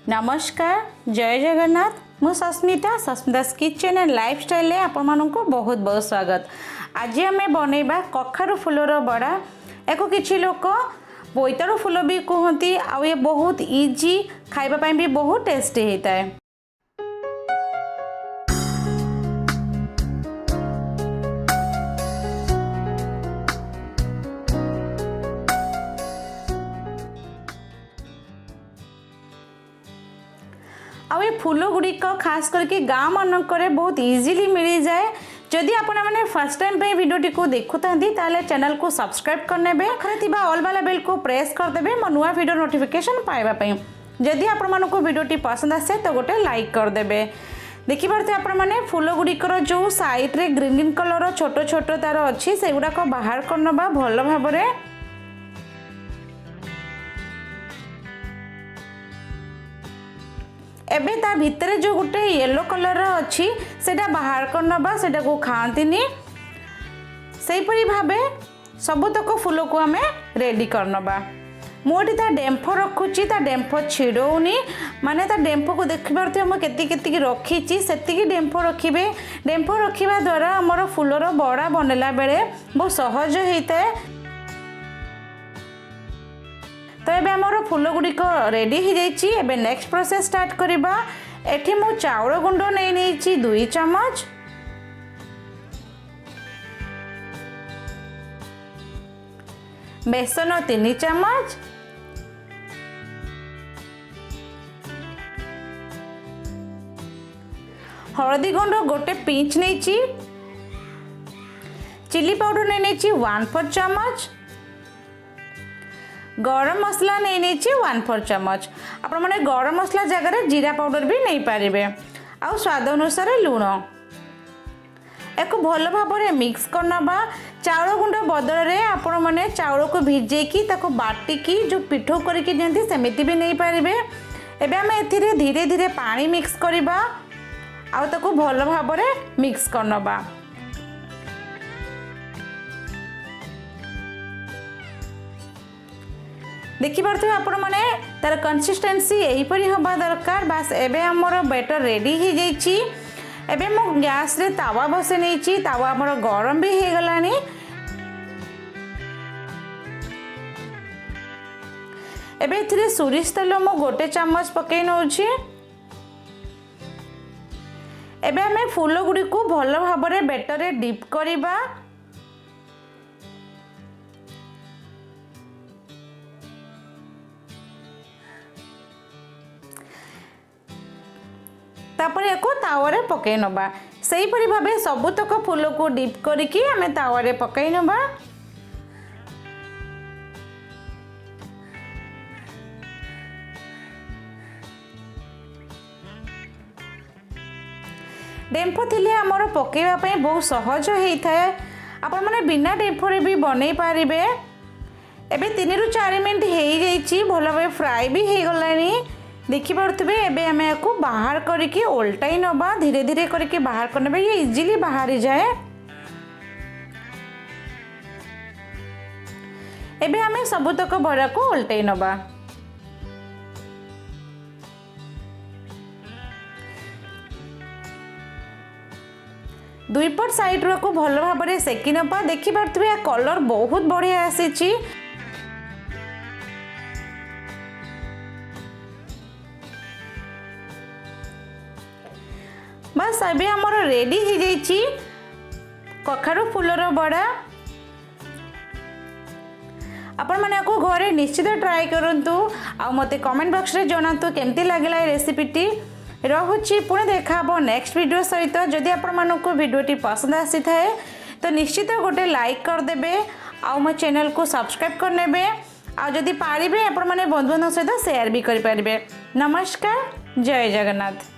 नमस्कार जय जगन्नाथ मु सस्मिता किचन एंड लाइफस्टाइल आपण मानक बहुत बहुत स्वागत। आज आम बनइबा कखारु फूलर बड़ा। एको किछि लोक बोईताड़ू फूल भी कहती आ ये बहुत इजी खाइबा भी बहुत टेस्टी होता है। आउ ये फूल गुड़िक खास करके गाँव मानक बहुत इजीली मिल जाए। जदि आपण मैंने फर्स्ट टाइम पे वीडियोटी को देखुता ताले चैनल को सब्सक्राइब करने पाखरे ऑल वाला बेल को प्रेस करदे मो नुआ वीडियो नोटिफिकेशन पाइबा। जदि आपण मानक वीडियोटी पसंद आसे तो गोटे लाइक करदे। देखिपे आपण मैंने फूल गुड़िकर जो साइड रे ग्रीन ग्रीन कलर छोट छोट तार अच्छी से गुड़ाक बाहर करनबा भल भाबरे। एबे ता भितरे जो गोटे येलो कलर अच्छी सेटा बाहर करनबा सेटा को खांतीनी सेहीपरी भाबे सबुतक फूल को आमे रेडी करनबा। मोटी ता डेम्फ रखुची ता डेम्फ छिड़ौनी माने ता डेम्फ को देखि पारथि हम केति केति रखीची सेतिकी डेम्फ रखिबे। डेम्फ रखिबा द्वारा हमर फूलर बड़ा बनेला बेले बहुत सहज होइताए। तो ये आमर फूल गुड़िक रेडी हो जाइए। एबे नेक्स्ट प्रोसेस स्टार्ट करिबा। एठी मु चाउल गुंड नहीं 2 चम्मच, बेसन 3 चम्मच, हलदी गुंड गोटे पिंच नहीं, चिली पाउडर नहीं 1/4 चम्मच, गरम मसला नहीं 1/4 चम्मच। आपण माने गरम मसला जगह जीरा पाउडर भी नहीं पारे। आउ स्वाद अनुसार लुण एक भल भाव मिक्स करनबा। चाउल गुंड बदल में आपण माने चाउल को भिजेकी ताको बाटिकी जो पिठो करके दियंती सेमिति भी नहीं पारे। एबे हम एथिरे धीरे धीरे पानी मिक्स करबा आउ ताको भल भाव मिक्स करनबा। देखिपे आपण मैंने तार कंसिस्टेंसी यहीपरी हवा दरकार। बास एबे हमर बैटर रेडी हो जाइए। एबे मो गैस रे तावा बसे नहीं, तावा हमर गरम भी हो गलानी। एबे एथिरे सोरिष तेल मो गोटे चम्मच पकई नउछि। एबे हमें फूल गुड़ी को भल भाव बैटर रे डिप करिबा। तापर एको तावारे पकई नबा। सही परी भाबे सबुतक फूल को डिप करिकी हमें तावारे पकई नबा। डेम्फ थिले हमर पकेवा पई बहुत सहज होइथाय। आपण माने बिना डेम्फ रे भी बनै पारिबे। एबे 3 रु 4 मिनिट हेई जाइछि, भल भाबे फ्राई भी हे गलानी। देखिपे एबे आमे याकू बाहर करके ओल्टाई नबा। धीरे धीरे करके बाहर करने ये इजीली बाहरी जाए। एबे आमे सबुतक बड़ा को ओल्टाई नबा। दुई पट साइड रो को भल भाव सेकी नबा। देखिपे कलर बहुत बढ़िया आसीची। बस अभी आमर रेडी हो जाइए कखारु फूलर बड़ा। आपण माने को घरे निश्चित ट्राई करंतु आ मते कमेंट बॉक्स रे जणातु केमती लागला ए रेसिपीटी। रहुची पुणे देखाबो नेक्स्ट वीडियो सहित। जदि आपण मानको वीडियोटी पसंद आसी थाए तो निश्चित गोटे लाइक कर देबे आ मो चैनल को सब्सक्राइब कर नेबे। आ जदि पारिबे आपण माने बंधु बांधव सहित शेयर भी करि पारिबे। नमस्कार जय जगन्नाथ।